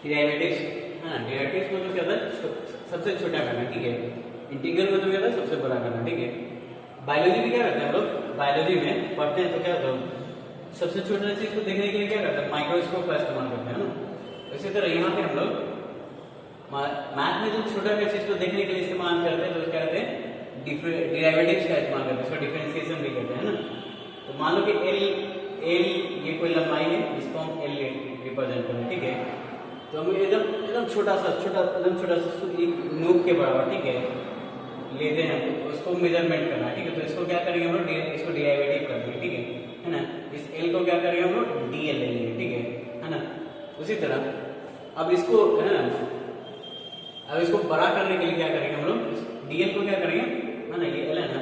Derivatives है ना, derivatives मतलब क्या होता है सबसे छोटा करना, ठीक है। इंटीग्रल मतलब क्या होता है सबसे बड़ा करना, ठीक है। बायोलॉजी में क्या करते हैं हम लोग, बायोलॉजी में पढ़ते हैं तो क्या होता है सबसे छोटा चीज को देखने के लिए क्या करते हैं, माइक्रोस्कोप का इस्तेमाल करते हैं ना। इसी तरह यहाँ पे हम लोग मैथ में जो छोटा सा चीज को देखने के लिए इस्तेमाल करते हैं तो क्या कहते हैं डेरिवेटिव्स का इस्तेमाल करते हैं, इसको डिफरेंशिएशन भी कहते हैं ना। तो मान लो कि एल ये कोई लंबाई है जिसको हम एल रिप्रेजेंट करें, ठीक है। तो हम एकदम एकदम छोटा सा एक नोक के बराबर, ठीक है, लेते हैं, उसको मेजरमेंट करना है, ठीक है। तो इसको क्या करेंगे हम लोग, इसको डेरिवेटिव कर देंगे, ठीक है ना। इस एल को क्या करेंगे हम लोग, डीएल ले लेंगे, ठीक है ना। उसी तरह अब इसको है ना, अब इसको बड़ा करने के लिए क्या करेंगे हम लोग, डीएल को क्या करेंगे है ना, ये एल है ना,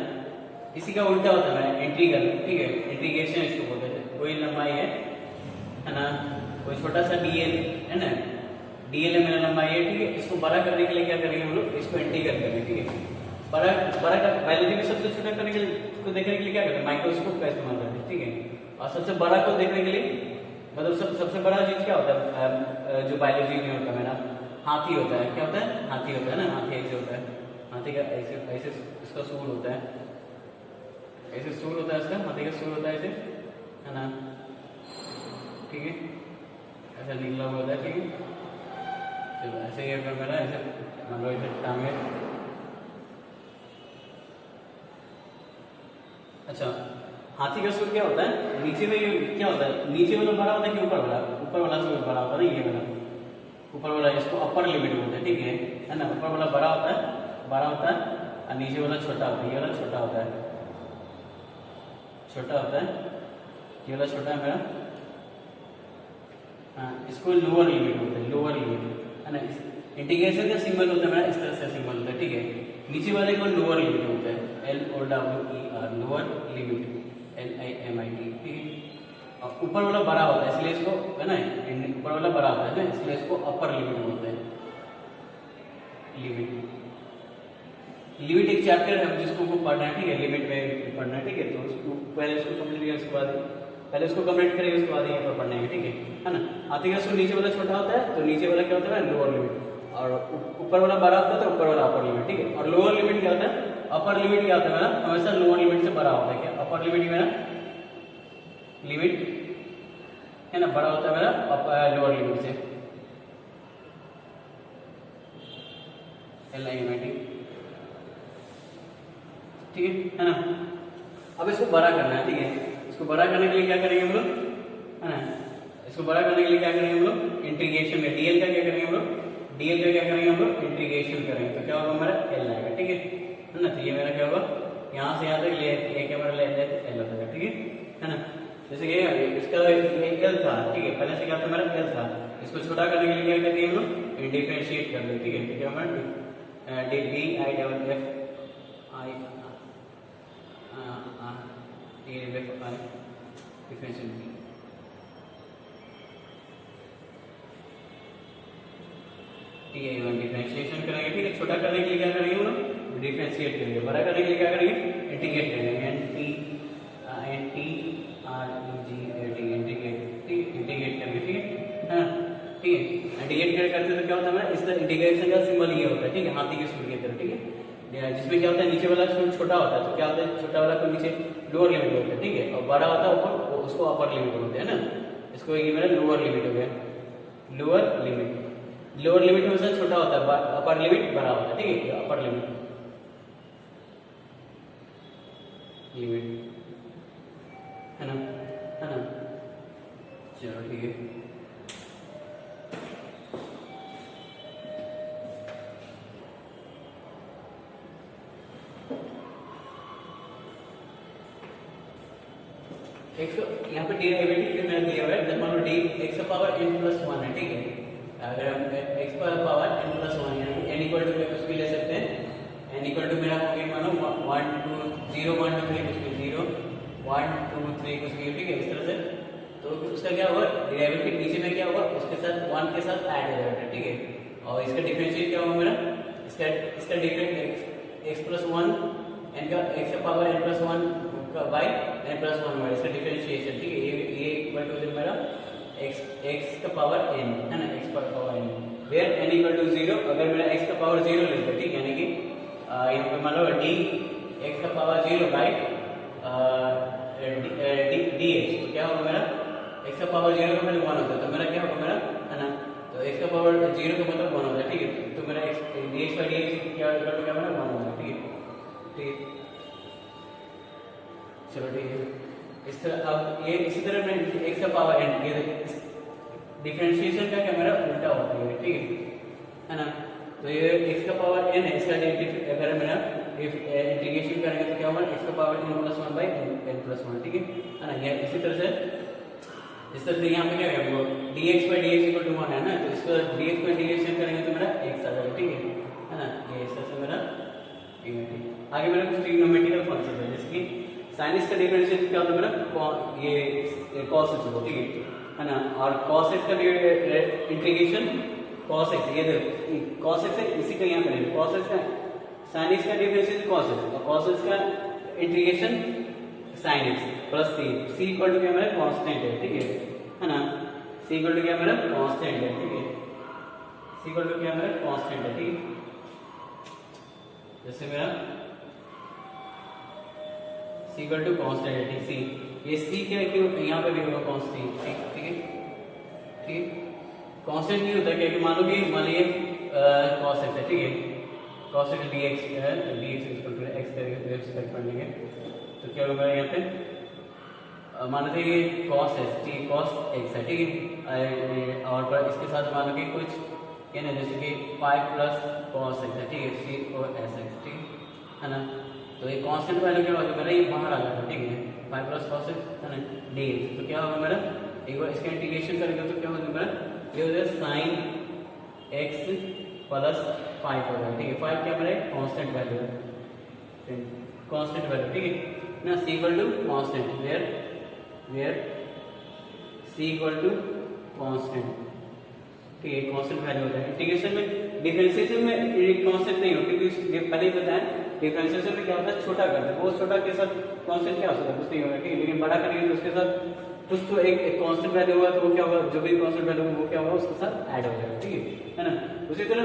इसी का उल्टा होता है इंटीग्रल, ठीक है, इंटीग्रेशन इसको बोलते हैं। कोई लंबाई है ना, कोई छोटा सा डीएल है ना, डीएल है मेरा लंबाई है, ठीक है। इसको बड़ा करने के लिए क्या करेंगे हम लोग, इसको इंटीग्रल करेंगे, ठीक है। बड़ा बायोलॉजी में सबसे छोटा करने के लिए, इसको देखने के लिए क्या करते हैं, माइक्रोस्कोप का इस्तेमाल करते हैं, ठीक है। और सबसे बड़ा को देखने के लिए मतलब सबसे बड़ा चीज क्या होता है जो बायोलॉजी में होता है मेरा, हाथी होता है। क्या होता है, हाथी होता है ना, हाथी ऐसे होता है, हाथी का ऐसे ऐसे इसका सूंड होता है, ऐसे सूंड होता है इसका, हाथी का सूंड होता है ऐसे, है ना, ठीक है, ऐसा निकला हुआ होता है, ठीक है। चलो ऐसे ही अगर मेरा ऐसे मान लो ऐसे टांगे, अच्छा हाथी का सूंड क्या होता है, नीचे में ये क्या होता है, नीचे वाला बड़ा होता है कि ऊपर वाला, ऊपर वाला सूंड बड़ा होता है ना, ये वाला ऊपर वाला, इसको अपर लिमिट बोलते हैं, ठीक है ना। ऊपर वाला बड़ा होता है और नीचे वाला छोटा होता है, ये वाला छोटा होता है, छोटा होता है, ये वाला छोटा है मेरा, हाँ, इसको लोअर लिमिट बोलते हैं, लोअर लिमिट है ना। इंटीग्रेशन का सिंबल होता है मेरा, इस तरह से सिंबल होता है, ठीक है। नीचे वाले को लोअर लिमिट बोलते हैं, LOWER, लोअर लिमिट, LIMIT, ठीक है। और ऊपर वाला बड़ा होता है इसलिए इसको है ना, ऊपर वाला बड़ा होता है ना, इसलिए इसको अपर लिमिट बोलते हैं, लिमिट। लिमिट एक चैप्टर है जिसको हमको पढ़ना है, ठीक है, लिमिट में पढ़ना है, ठीक है। तो उसको पहले उसको कंप्लीट करें, उसके बाद पहले उसको कंप्लीट करेंगे, उसके बाद यहाँ पर पढ़ना है, ठीक है ना। हाथी का सूंड नीचे वाला छोटा होता है तो नीचे वाला क्या होता है, लोअर लिमिट, और ऊपर वाला बड़ा होता है तो ऊपर वाला अपर लिमिट, ठीक है। और लोअर लिमिट क्या होता है, अपर लिमिट क्या होता है मेरा, हमेशा लोअर लिमिट से बड़ा होता है। क्या अपर लिमिट मेरा, लिमिट है ना, बड़ा होता है मेरा लोअर लिमिट से, LIMIT, ठीक है ना। अब इसको बड़ा करना है, ठीक है। इसको बड़ा करने के लिए क्या करेंगे हम लोग, है ना, इसको बड़ा करने के लिए क्या करेंगे हम लोग, इंटीग्रेशन में डीएल का क्या करेंगे हम लोग, डीएल का क्या करेंगे हम लोग, इंटीग्रेशन करेंगे तो क्या होगा हमारा एल आएगा, ठीक है ना। तो ये मेरा क्या होगा, यहाँ से यहाँ तक ये क्या हमारा एल होगा, ठीक है ना। जैसे कि इसका एल था, ठीक है, पहले से क्या था मेरा एल था, इसको छोटा करने के लिए क्या करेंगे हम लोग, डिफरेंशिएट कर दें, ठीक है। क्या हमारा DIFF डिफरेंशिएशन, डिफरेंशिएशन करेंगे, ठीक है। छोटा करने के लिए क्या करेंगे हम लोग, डिफरेंशिएट करेंगे। बड़ा करने के लिए क्या करेंगे, इंटीग्रेट करेंगे, INTREGAT, इंटीग्रेट करेंगे, ठीक है, ठीक है। इंटीग्रेट करते तो क्या होता है हमारा, इस तरह इंटीग्रेशन का सिंबल ये होता है, ठीक है, हाथी के सूंड की तरह, ठीक है। जिसमें क्या होता है, नीचे वाला सूंड छोटा होता है तो क्या होता है, छोटा वाला को नीचे लोअर लिमिट होता है, ठीक है, और बड़ा होता है ऊपर, उसको अपर लिमिट बोलते हैं ना। इसको ये मेरा लोअर लिमिट हो गया, लोअर लिमिट, लोअर लिमिट हमेशा छोटा होता है, अपर लिमिट बड़ा होता है, ठीक है। अपर लिमिट, लिमिट है ना, है ना, चलो ठीक है। यहाँ पे डेरिवेटिव मैंने दिया हुआ है, जब मान लो डी एक्स का पावर n+1 है, ठीक है। अगर हम एक्स का पावर n+1 यानी n इक्वल टू कुछ भी ले सकते हैं, n इक्वल टू मेरा हो गया मानो 1 2 0 1 2 3 कुछ भी 0 1 2 3 कुछ भी, ठीक है, इस तरह से। तो उसका क्या होगा, डेरिवेटिव नीचे में क्या होगा, उसके साथ 1 के साथ ऐड हो जाएगा, ठीक है। और इसका डिफरेंशिएट क्या होगा मेरा, इसका डिफरेंट x+1 n का x का पावर n+1 का बाय n+1 इसका डिफरेंशिएशन, ठीक है। ये इक्वल टू मेरा एक्स का पावर n है ना, x का power n where n equal to 0। अगर मेरा x का पावर 0 लेते ठीक यानी कि यहाँ पे मान लो d x का पावर 0 बाई dx, तो क्या होगा मेरा x का पावर 0 का वैल्यू 1 होता है, तो मेरा क्या होगा मेरा है ना, तो x का पावर 0 का मतलब 1 होता है ठीक है, तो मेरा dx बाई dx क्या इक्वल टू क्या मेरा 1 होगा ठीक है। ठीक चलो ठीक है, इस तरह अब ये इसी तरह मैं x का पावर n ये डिफरेंशिएशन का क्या मेरा उल्टा होता है ठीक है ना, तो ये x का पावर n है, इसका अगर मेरा इंटीग्रेशन करेंगे तो क्या होगा x का power n plus 1 by n plus 1 ठीक है ना। ये इसी तरह से यहाँ पे क्या है dx by dx equal to 1 है ना, तो इसको dx बाई dx करेंगे तो मेरा x आ जाएगा ठीक है ना। ये इस तरह से मेरा आगे मेरा कुछ ट्रिग्नोमेट्रिकल फंक्शन है, जैसे कि साइन x का डिफरेंशियल क्या होता है मेरा ये cos x होगा ठीक है ना, और cos x का इंटीग्रेशन cos x ये देखो cos x है, इसी का यहाँ करेंगे cos x का sin x का डिफरेंशियल cos x और cos x का integration sin x plus c equal to क्या मेरा कांस्टेंट है ठीक है ना, c इक्वल टू क्या मेरा कांस्टेंट है ठीक है, c इक्वल टू क्या मेरा कांस्टेंट है ठीक है। जैसे मेरा c इक्वल टू कांस्टेंट है c, ये c क्या क्यों यहाँ पे भी होगा कांस्टेंट ठीक है ठीक है। कांस्टेंट नहीं होता क्योंकि मान लो कि मान लीजिए cos x है ठीक है, cos x dx है, dx इक्वल टू x करेंगे तो x तक पढ़ लेंगे तो क्या होगा यहाँ पे मान लो ये cos x है ठीक है, और इसके साथ मान लो कि कुछ क्या ना जैसे कि 5 प्लस cos x है ठीक है, c और s x ठीक है ना, तो ये कांस्टेंट वैल्यू क्या होगा मेरा ये बाहर आ जाएगा ठीक है 5 प्लस cos x है ना dx, तो क्या होगा मेरा एक बार इसका इंटीग्रेशन करेंगे तो क्या होगा मेरा ये हो जाएगा sin x प्लस 5 होगा ठीक है, 5 क्या मेरा कांस्टेंट वैल्यू है, कांस्टेंट वैल्यू ठीक है ना, c equal to constant where c equal to constant ठीक है, कांस्टेंट वैल्यू होता है। इंटीग्रेशन में डिफरेंशिएशन में कांस्टेंट नहीं होता क्योंकि पहले ही बताया डिफरेंशिएशन में क्या होता है छोटा करते हैं, वो छोटा के साथ कांस्टेंट क्या हो सकता है कुछ नहीं होगा ठीक है, लेकिन बड़ा करेंगे तो उसके साथ कुछ तो एक कांस्टेंट वैल्यू होगा तो वो क्या होगा जो भी कांस्टेंट वैल्यू होगा वो क्या होगा उसके साथ ऐड हो जाएगा ठीक है ना। उसी तरह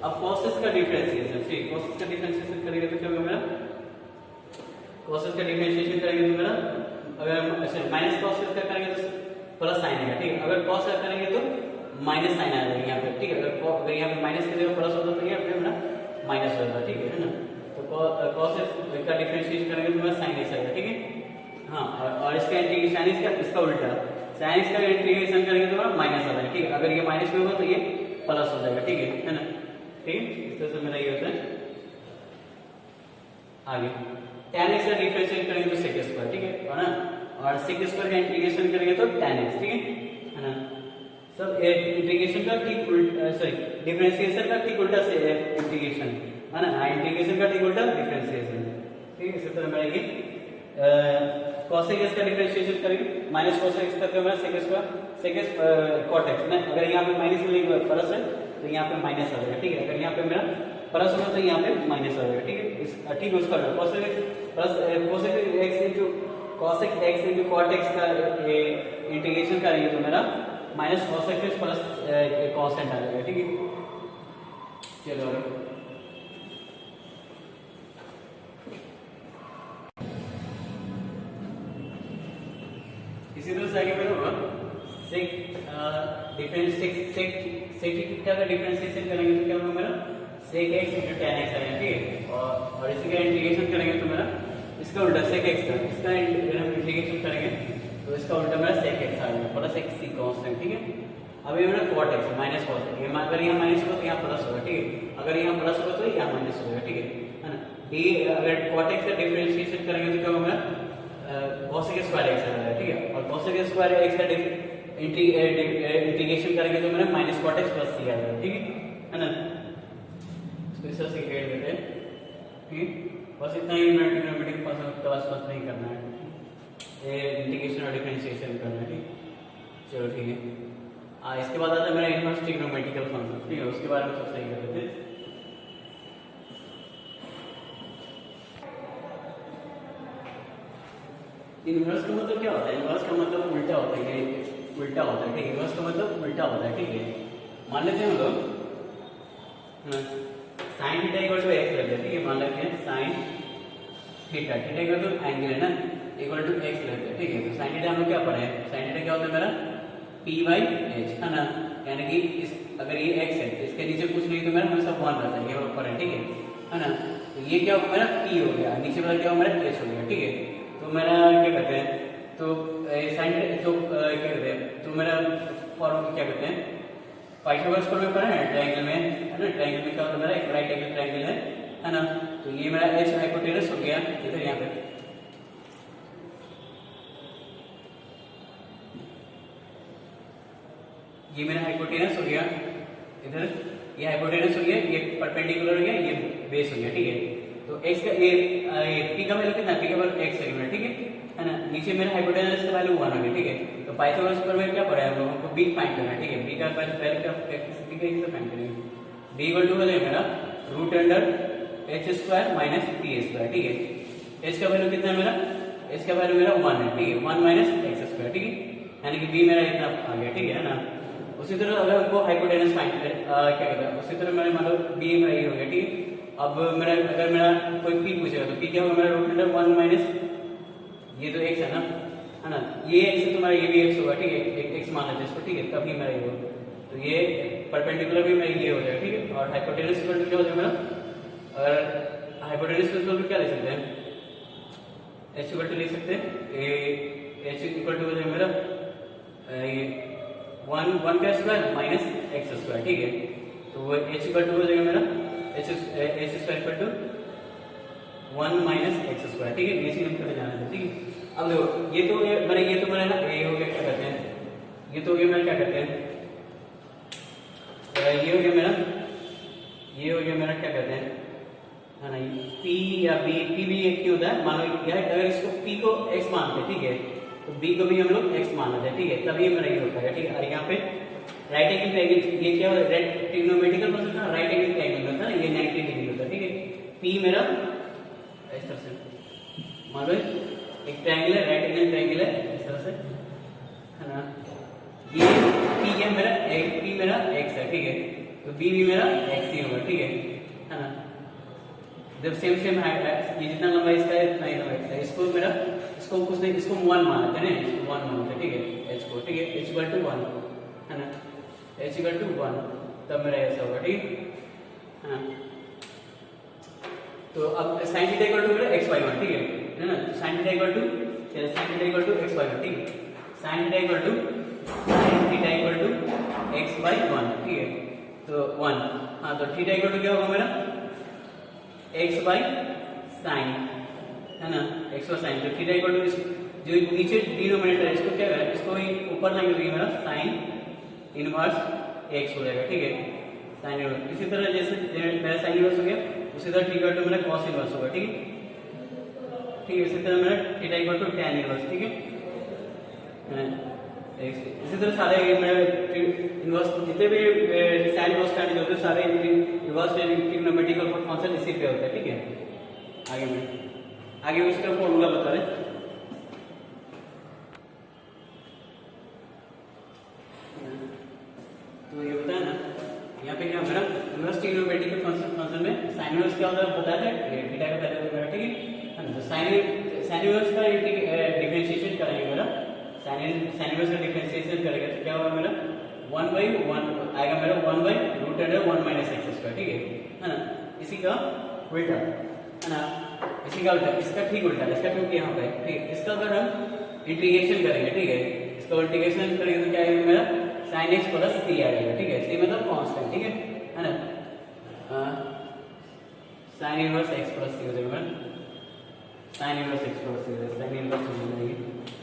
अब cos x का डिफरेंशिएशन ठीक, cos x का डिफरेंशिएशन करेंगे तो क्या होगा मेरा cos x का डिफरेंशिएशन करेंगे तो मेरा अगर अच्छा माइनस cos x का करेंगे तो प्लस साइन आएगा ठीक है, अगर cos x करेंगे तो माइनस साइन आ जाएगा यहाँ पे ठीक है, अगर यहाँ पे माइनस की जगह प्लस होता तो यहाँ पे मेरा माइनस होगा ठीक है ना, तो cos x का डिफरेंशिएशन करेंगे तो मेरा sin x आएगा ठीक है हाँ, और इसका इंटीग्रेशन sin x का इसका उल्टा sin x का इंटीग्रेशन करेंगे तो मेरा माइनस आ जाएगा ठीक है, अगर ये माइनस में होगा तो ये प्लस हो जाएगा ठीक है ना ठीक है। इस तरह से मेरा ये होता है। आगे tan x का डिफरेंशिएट करेंगे तो sec स्क्वायर ठीक है ना, और sec स्क्वायर का इंटीग्रेशन करेंगे तो tan x ठीक है ना, सब इंटीग्रेशन का ठीक उल्टा सॉरी डिफरेंशिएशन का ठीक उल्टा से इंटीग्रेशन है ना, इंटीग्रेशन का ठीक उल्टा डिफरेंशिएशन ठीक है। इसी तरह मेरा ये cos x का डिफरेंशिएशन करेंगे माइनस cos x तक मेरा sec स्क्वायर cot x ना, अगर यहाँ पे माइनस में प्लस है तो यहाँ पे माइनस आ जाएगा ठीक है, अगर यहाँ पे मेरा प्लस होगा तो यहाँ पे माइनस आ जाएगा ठीक है, ठीक है उसका cos x plus cos x into cos x into cot x का इंटीग्रेशन करेंगे तो मेरा minus cos x plus constant आ जाएगा ठीक है। चलो इसी तरह से आगे बढ़ो सेक डिफरेंस सेक थीटा का डिफरेंशिएशन करेंगे तो क्या होगा मेरा sec x into tan x आएगा ठीक है, और इसी का इंटीग्रेशन करेंगे तो मेरा इसका उल्टा sec x का इसका इंटीग्रेशन करेंगे तो इसका उल्टा मेरा sec x आएगा प्लस एक c कांस्टेंट ठीक है। अब ये मेरा cot x minus cos x, अगर यहाँ माइनस होगा तो यहाँ प्लस होगा ठीक है, अगर यहाँ प्लस होगा तो यहाँ माइनस होगा ठीक है ना। d अगर cot x का डिफरेंशिएशन करेंगे तो क्या होगा मेरा cos x स्क्वायर x आएगा ठीक है, और cos x स्क्वायर x का इंटीग्रेशन करेंगे तो मेरा minus cot x plus c आएगा ठीक है ना। इसको इस तरह से लिख देते हैं ठीक, बस इतना ही ट्रिग्नोमेट्रिक फंक्शन क्लास मत नहीं करना है, ये इंटीग्रेशन और डिफरेंशिएशन करना है ठीक। चलो ठीक है, इसके बाद आता है मेरा इनवर्स ट्रिग्नोमेट्रिकल फंक्शन ठीक है, उसके बारे में सब सही कर देते हैं। इनवर्स का मतलब क्या होता है, इनवर्स का मतलब उल्टा होता है, उल्टा होता है, ठीक है। इनवर्स का मतलब उल्टा होता है, ठीक है। मान लेते हैं हम लोग sine theta equal to x लेते हैं, ठीक है। मान लेते हैं sine theta, theta equal to angle है ना, इक्वल टू एक्स लेते हैं, ठीक है। तो साइन थीटा हम लोग क्या पढ़े हैं, साइन थीटा क्या होता है मेरा p बाई एच, है ना। यानी कि इस अगर ये x है तो इसके नीचे कुछ नहीं तो मेरा हमेशा 1 रहता है, ये ऊपर है, ठीक है ना। तो ये क्या होगा मेरा p हो गया, नीचे वाला क्या होगा मेरा h हो गया, ठीक है। तो मेरा क्या कहते हैं, तो साइन तो क्या कहते हैं, तो मेरा फॉर्मूला क्या कहते हैं, पाइथागोरस फॉर्मूला में पढ़ा है ट्रायंगल में, है ना। ट्रायंगल में क्या होता है मेरा एक राइट एंगल ट्रायंगल है ना। तो ये मेरा h हाइपोटेनस हो गया इधर यहाँ पे, ये मेरा हाइपोटेनस हो गया इधर, ये हाइपोटेनस हो गया, ये परपेंडिकुलर हो गया, ये बेस हो गया, ठीक है। तो x का ये p का वैल्यू कितना, p का वैल्यू x है ठीक है ना। नीचे मेरा हाइपोटेनस का वैल्यू 1 हो गया, ठीक है। तो पाइथागोरस फॉर्मूला में क्या पढ़ा है हम लोगों को, b फाइंड करना है, ठीक है। b का वैल्यू क्या b का कैसे फाइंड करेंगे, b इक्वल टू हो जाएगा मेरा root under h square minus p square, ठीक है। h का वैल्यू कितना है मेरा, h का वैल्यू मेरा 1 है, ठीक है। 1 माइनस x स्क्वायर, ठीक है। यानी कि b मेरा इतना आ गया, ठीक है ना। उसी तरह अगर हमको हाइपोटेनस फाइंड करें क्या कहता है, उसी तरह मैंने मान लो b मेरा ये हो गया, ठीक है। अब मेरा अगर मेरा कोई p पूछेगा तो p क्या होगा मेरा रूट अंडर 1 माइनस ये तो x है ना, है ना। ये x है तो मेरा ये भी x होगा, ठीक है। एक x मान लेते हैं इसको, ठीक है। तभी मेरा ये होगा, तो ये परपेंडिकुलर भी मेरा ये हो जाएगा, ठीक है। और हाइपोटेनस इक्वल टू क्या हो जाएगा मेरा, अगर हाइपोटेनस इक्वल टू क्या लिख सकते हैं, h इक्वल टू लिख सकते हैं, h इक्वल टू हो जाएगा मेरा ये 1 का स्क्वायर माइनस एक्स स्क्वायर, ठीक है। तो वो h इक्वल टू हो जाएगा मेरा h square equal to 1 minus x square, ठीक है। बेसिक हम करने जाना है, ठीक है। अब देखो ये तो मेरा ना ये हो गया, क्या कहते हैं, ये तो हो गया मेरा क्या कहते हैं, ये हो गया मेरा क्या कहते हैं, है ना। p या b, p भी एक ही होता है। मान लो अगर इसको p को x मानते हैं, ठीक है, तो b को भी हम लोग x मान लेते हैं, ठीक है। तभी मेरा ये होता है, ठीक है। और यहाँ पे राइट एंगल ट्रायंगल, ये क्या होता है, ट्रिग्नोमेट्रिकल फंक्शन था, राइट एंगल ट्रायंगल होता है, ये 90 डिग्री होता है, ठीक है। p मेरा इस तरह से मान लो एक ट्रायंगल है, राइट एंगल ट्रायंगल है इस तरह से, है ना। ये p है मेरा x है, ठीक है। तो b भी मेरा x ही होगा, ठीक है ना। जब सेम है, ये जितना लंबा इसका है इतना ही लंबा इसका है। इसको कुछ नहीं, इसको 1 मान लेते हैं, इसको 1 मान लेते हैं, ठीक है। h को, ठीक है, h इक्वल टू 1, है ना, h इक्वल टू 1, तब मेरा ऐसा होगा, ठीक है ना। तो अब sin थीटा इक्वल टू मेरा x/1, ठीक है ना। sin theta equal to x/1, ठीक है। sin theta equal to x/1, ठीक है। तो 1, हाँ, तो थीटा इक्वल टू क्या होगा मेरा x बाई साइन, है ना, x बाई साइन। तो थीटा इक्वल टू जो नीचे डिनोमिनेटर है इसको क्या है, इसको ऊपर लाएंगे तो ये मेरा साइन इनवर्स x हो जाएगा, ठीक है, साइन इनवर्स। इसी तरह जैसे मेरा साइन इनवर्स हो गया, उसी तरह थीटा इक्वल टू मेरा cos इनवर्स होगा, ठीक है, ठीक है। इसी तरह मेरा theta equal to tan inverse, ठीक है। इसी तरह सारे मेरे इनवर्स जितने भी साइन इनवर्स tan होते हैं सारे इनवर्स ट्रिग्नोमेट्रिकल फंक्शन इसी पे होता है, ठीक है। आगे उसका फॉर्मूला बता रहे, तो ये बताया ना यहाँ पे क्या मेरा इनवर्स ट्रिग्नोमेट्रिकल फंक्शन में साइन इनवर्स क्या होता है बता दें, थीटा का वैल्यू होगा, ठीक है। तो साइन इनवर्स का डिफरेंशिएशन करेंगे मेरा, साइन इनवर्स का डिफरेंशिएशन करेंगे तो क्या होगा मेरा 1/1 आएगा मेरा 1/√1 माइनस एक्स स्क्वायर, ठीक है ना। इसी का उल्टा, है ना, इसी का उल्टा, इसका ठीक उल्टा, इसका क्योंकि यहाँ पे, ठीक है। इसका अगर हम इंटीग्रेशन करेंगे, ठीक है, इसका इंटीग्रेशन करेंगे तो क्या आएगा मेरा sin x प्लस c आ जाएगा, ठीक है। c मतलब कांस्टेंट, ठीक है ना। sin inverse x plus c हो जाएगा, sin inverse x plus c, sin inverse हो जाएगी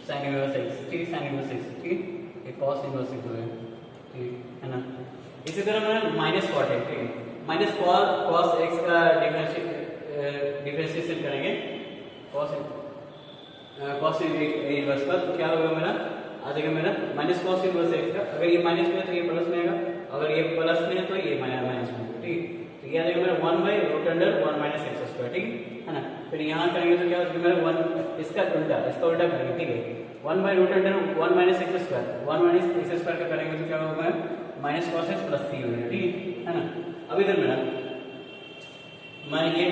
sin इनवर्स x, ठीक है, sin इनवर्स x, ठीक है। ये cos इनवर्स x हो जाएगा, ठीक है ना। इसी तरह मेरा माइनस cot x, ठीक है, माइनस cos x का डिफरेंशिएशन करेंगे cos इनवर्स का, तो क्या होगा मेरा आ जाएगा मेरा माइनस cos इनवर्स x का। अगर ये माइनस में है तो ये प्लस में आएगा, अगर ये प्लस में है तो ये माइनस में, ठीक है। तो ये आ जाएगा मेरा 1/√1 माइनस एक्स स्क्वायर, ठीक है ना। फिर यहाँ करेंगे तो क्या होगा मेरा 1 इसका उल्टा करेंगे, ठीक है। 1 by root under 1 minus x square, 1 minus x square का करेंगे तो क्या होगा minus cos x plus C होगा, ठीक है ना। अब इधर मेरा ये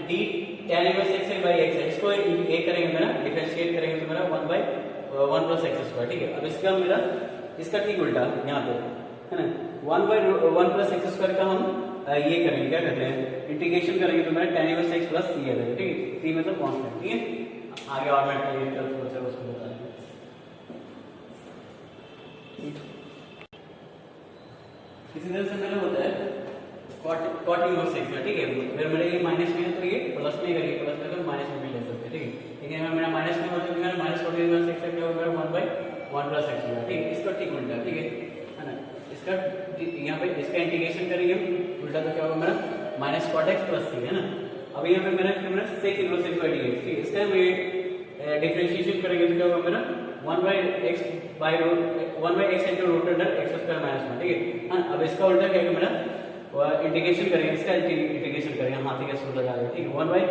D tan inverse x by x है, इसको ये करेंगे मेरा डिफरेंशिएट करेंगे तो मेरा 1 बाई 1 प्लस एक्स स्क्वायर, ठीक है। अब इसका मेरा इसका ठीक उल्टा यहाँ पे है ना 1 बाई 1 प्लस एक्स स्क्वायर का हम ये करेंगे, क्या कहते हैं इंटीग्रेशन करेंगे तो मेरा tan inverse x plus C है, ठीक है। सी मतलब कांस्टेंट, ठीक है। आगे और मैं उसको बता देंगे। इसी तरह से मेरा होता है कॉट इनवर्स एक्स, ठीक है। अगर मेरा ये माइनस में है तो ये प्लस में करिए, प्लस में तो माइनस में भी ले सकते हैं, ठीक है। लेकिन अगर मेरा माइनस में होता है तो मेरा माइनस कॉट इनवर्स एक्स क्या होगा 1 बाई 1 प्लस एक्स होगा, ठीक है। इसका ठीक उल्टा, ठीक है ना। इसका यहाँ पे इसका इंटीग्रेशन करेंगे उल्टा तो क्या होगा मेरा minus cot x plus C, है ना। अब यहाँ पे मेरा sec inverse x by D x, ठीक है। इसका मैं डिफरेंशिएशन करेंगे तो क्या होगा मेरा 1 by x into root under x square minus 1, ठीक है। हाँ, अब इसका उल्टा क्या है मेरा इंटीग्रेशन करेंगे, इसका इंटीग्रेशन करेंगे, हाथी का सूत्र लगा देंगे, ठीक है। 1 by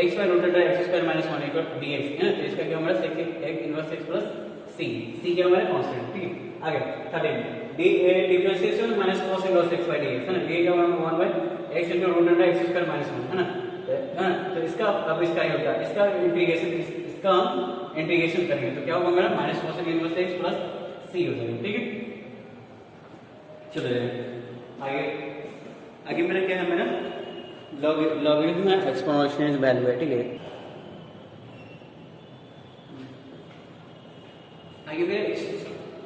x by root under x square minus 1 equal dx, है ना। तो इसका क्या हमारा sec inverse x plus C क्या हमारा कांस्टेंट, ठीक है। आगे 13 differentiation minus cos inverse x by dx, है ना। ये क्या होगा 1 by x into root under x square minus 1, है ना। तो इसका अब इसका ही होता है, इसका इंटीग्रेशन करेंगे तो क्या होगा मेरा minus cos inverse x plus c हो जाएगा, ठीक है। चलो आगे मेरा क्या है मेरा लॉगरिथम एक्सपोनेंशियल वैल्यू है, ठीक है। आगे मेरा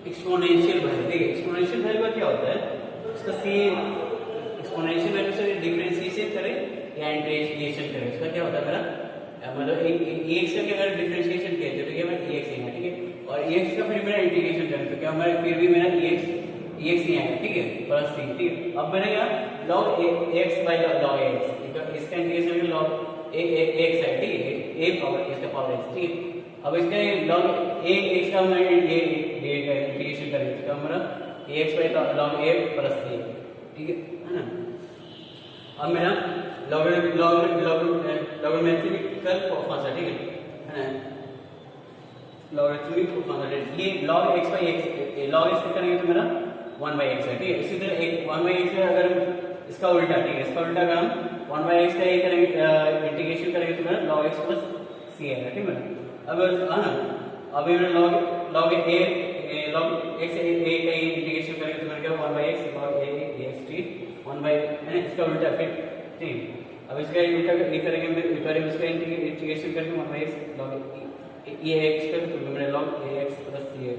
एक्सपोनेंशियल वैल्यू, ठीक है। एक्सपोनेंशियल वैल्यू का क्या होता है, इसका सी एक्सपोनेंशियल वैल्यू से डिफरेंशिएशन करें या इंटीग्रेशन करें, इसका क्या होता है मेरा मतलब एक्स का अगर डिफरेंशिएशन किया तो क्या मेरा एक्स है, ठीक है। और एक्स का फिर मेरा इंटीग्रेशन करें तो क्या हमारा फिर भी मेरा एक्स नहीं आएगा, ठीक है, प्लस सी, ठीक है। अब मैंने क्या log x by log x, इसका इंटीग्रेशन log एक्स है, ठीक है, ए पावर इसका पावर एक्स, ठीक है। अब इसका log एक्स का मैं ये इंटीग्रेशन करेंगे तो हमारा x by log a plus c, ठीक है ना। अब मेरा लॉगरिथमिकल फॉर्मूला, ठीक है ना। लॉगरिथमिक फॉर्मूला ये log x by x, log x करेंगे तो मेरा 1 बाई एक्स है, ठीक है। इसी तरह 1 बाई एक्स है, अगर इसका उल्टा, ठीक है, इसका उल्टा अगर हम 1 बाई एक्स का ये करेंगे इंटीग्रेशन करेंगे तो मेरा log x प्लस सी है, ठीक है। अब हाँ अब ये log x का इंटीग्रेशन करेंगे तो मेरा क्या 1 by x log a x, ठीक 1 बाई इसका उल्टा फिर, ठीक। अब इसका उल्टा करेंगे इसका इंटीग्रेशन करके 1 बाई एक्स log ये x का तो मेरा log a x plus C है,